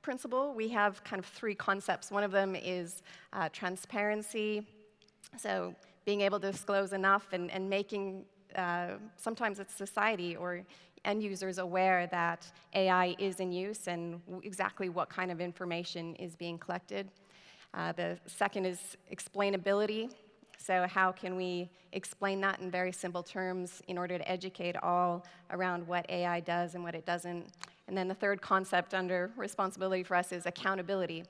Speaker 5: principle, we have kind of 3 concepts. One of them is transparency, so being able to disclose enough and making, sometimes it's society or end users aware that AI is in use and exactly what kind of information is being collected. The second is explainability. So how can we explain that in very simple terms in order to educate all around what AI does and what it doesn't? And then the third concept under responsibility for us is accountability.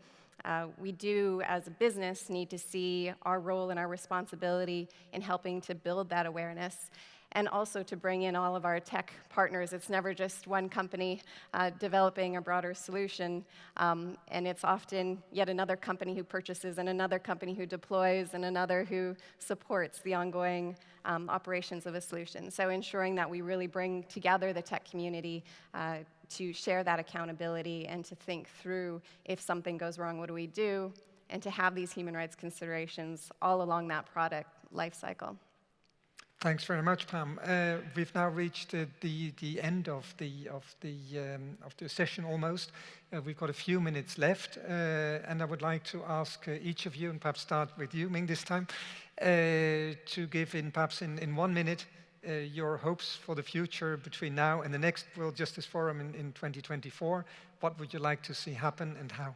Speaker 5: We do, as a business, need to see our role and our responsibility in helping to build that awareness, and also to bring in all of our tech partners. It's never just one company developing a broader solution, and it's often yet another company who purchases and another company who deploys and another who supports the ongoing operations of a solution. So ensuring that we really bring together the tech community to share that accountability and to think through if something goes wrong, what do we do? And to have these human rights considerations all along that product life cycle.
Speaker 2: Thanks very much, Pam. We've now reached the end of the session almost. We've got a few minutes left, and I would like to ask each of you, and perhaps start with you, Ming, this time, to give perhaps in 1 minute your hopes for the future between now and the next World Justice Forum in 2024. What would you like to see happen and how?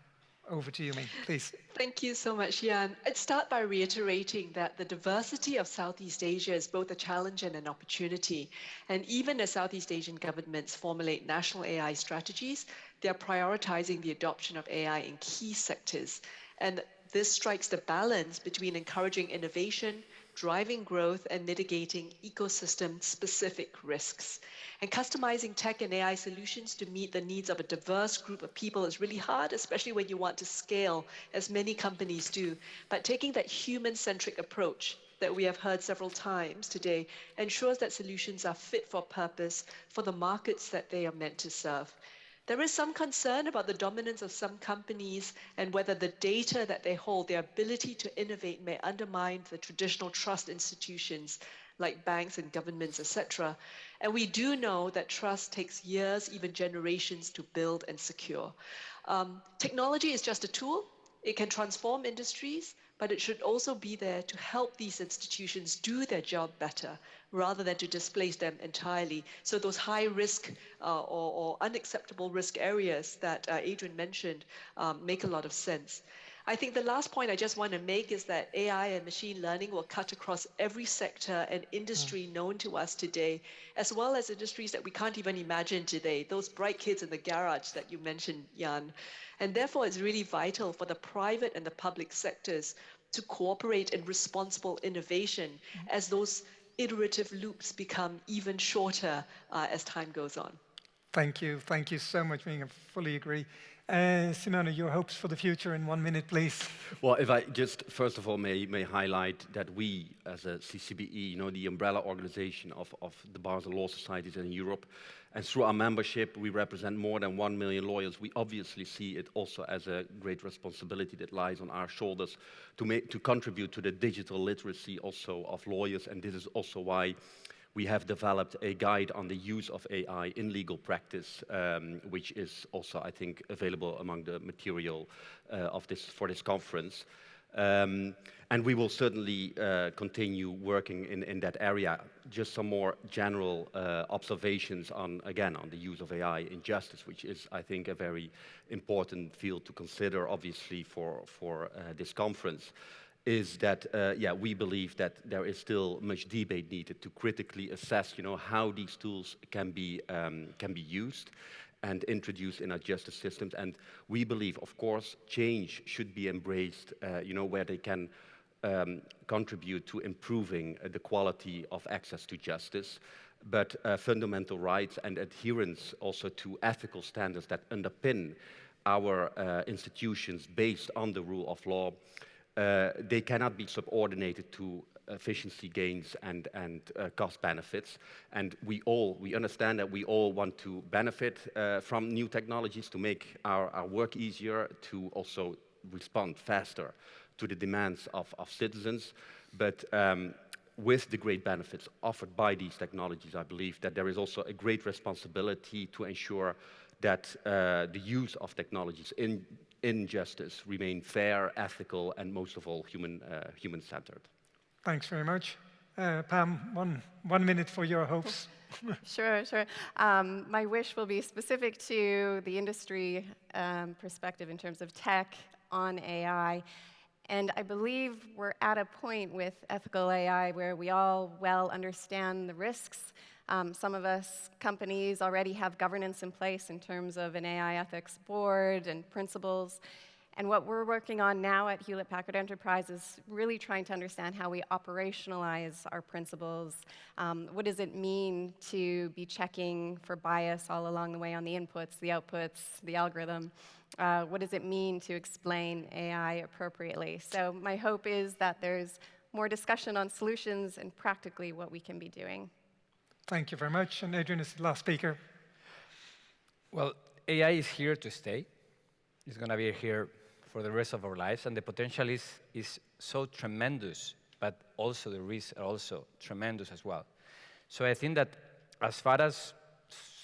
Speaker 2: Over to you, Ming, please.
Speaker 6: Thank you so much, Jan. I'd start by reiterating that the diversity of Southeast Asia is both a challenge and an opportunity. And even as Southeast Asian governments formulate national AI strategies, they are prioritizing the adoption of AI in key sectors. And this strikes the balance between encouraging innovation, driving growth, and mitigating ecosystem-specific risks. And customizing tech and AI solutions to meet the needs of a diverse group of people is really hard, especially when you want to scale, as many companies do. But taking that human-centric approach that we have heard several times today ensures that solutions are fit for purpose for the markets that they are meant to serve. There is some concern about the dominance of some companies and whether the data that they hold, their ability to innovate, may undermine the traditional trust institutions like banks and governments, etc. And we do know that trust takes years, even generations, to build and secure. Technology is just a tool. It can transform industries, but it should also be there to help these institutions do their job better rather than to displace them entirely. So those high risk or unacceptable risk areas that Adrian mentioned make a lot of sense. I think the last point I just want to make is that AI and machine learning will cut across every sector and industry known to us today, as well as industries that we can't even imagine today, those bright kids in the garage that you mentioned, Jan. And therefore, it's really vital for the private and the public sectors to cooperate in responsible innovation as those iterative loops become even shorter as time goes on.
Speaker 2: Thank you so much, Ming. I fully agree. Simona, your hopes for the future in 1 minute, please.
Speaker 4: Well, if I just first of all may highlight that we, as a CCBE, the umbrella organization of the bars and law societies in Europe, and through our membership, we represent more than 1 million lawyers. We obviously see it also as a great responsibility that lies on our shoulders to contribute to the digital literacy also of lawyers, and this is also why we have developed a guide on the use of AI in legal practice, which is also, I think, available among the material for this conference. And we will certainly continue working in that area. Just some more general observations on the use of AI in justice, which is, I think, a very important field to consider, obviously, for this conference. Is that, we believe that there is still much debate needed to critically assess, how these tools can be used and introduced in our justice systems. And we believe, of course, change should be embraced, where they can contribute to improving the quality of access to justice. But fundamental rights and adherence also to ethical standards that underpin our institutions based on the rule of law, they cannot be subordinated to efficiency gains and cost benefits. And we understand that we all want to benefit from new technologies to make our work easier, to also respond faster to the demands of citizens. But with the great benefits offered by these technologies, I believe that there is also a great responsibility to ensure that the use of technologies in justice remain fair, ethical, and most of all, human-centered.
Speaker 2: Thanks very much. Pam, one minute for your hopes.
Speaker 5: Sure. My wish will be specific to the industry perspective in terms of tech on AI. And I believe we're at a point with ethical AI where we all well understand the risks. Some of us companies already have governance in place in terms of an AI ethics board and principles. And what we're working on now at Hewlett-Packard Enterprise is really trying to understand how we operationalize our principles. What does it mean to be checking for bias all along the way on the inputs, the outputs, the algorithm? What does it mean to explain AI appropriately? So my hope is that there's more discussion on solutions and practically what we can be doing.
Speaker 2: Thank you very much. And Adrian is the last speaker.
Speaker 3: Well, AI is here to stay. It's going to be here for the rest of our lives, and the potential is so tremendous, but also the risks are also tremendous as well. So I think that as far as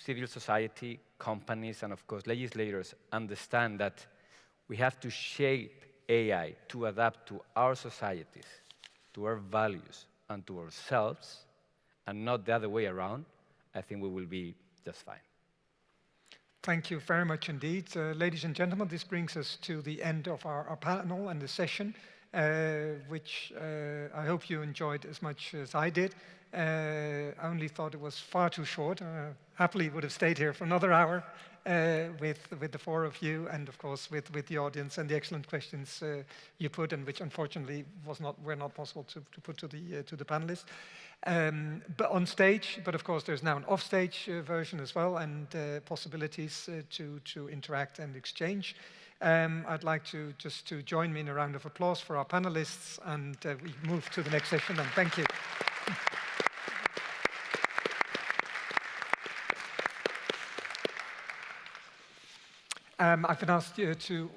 Speaker 3: civil society, companies, and of course legislators understand that we have to shape AI to adapt to our societies, to our values, and to ourselves, and not the other way around, I think we will be just fine.
Speaker 2: Thank you very much indeed. Ladies and gentlemen, this brings us to the end of our panel and the session, which I hope you enjoyed as much as I did. I only thought it was far too short. Happily would have stayed here for another hour with the four of you, and of course with the audience and the excellent questions you put, and which unfortunately were not possible to put to the panelists. But on stage, but of course there's now an off-stage version as well, and possibilities to interact and exchange. I'd like to join me in a round of applause for our panelists, and we move to the next session, and thank you. I've been asked to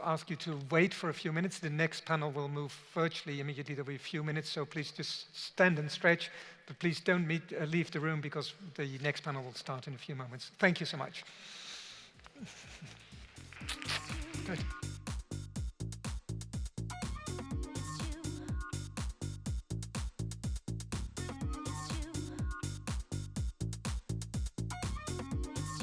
Speaker 2: ask you to wait for a few minutes. The next panel will move virtually immediately. There'll be a few minutes, so please just stand and stretch. But please don't leave the room, because the next panel will start in a few moments. Thank you so much. Good.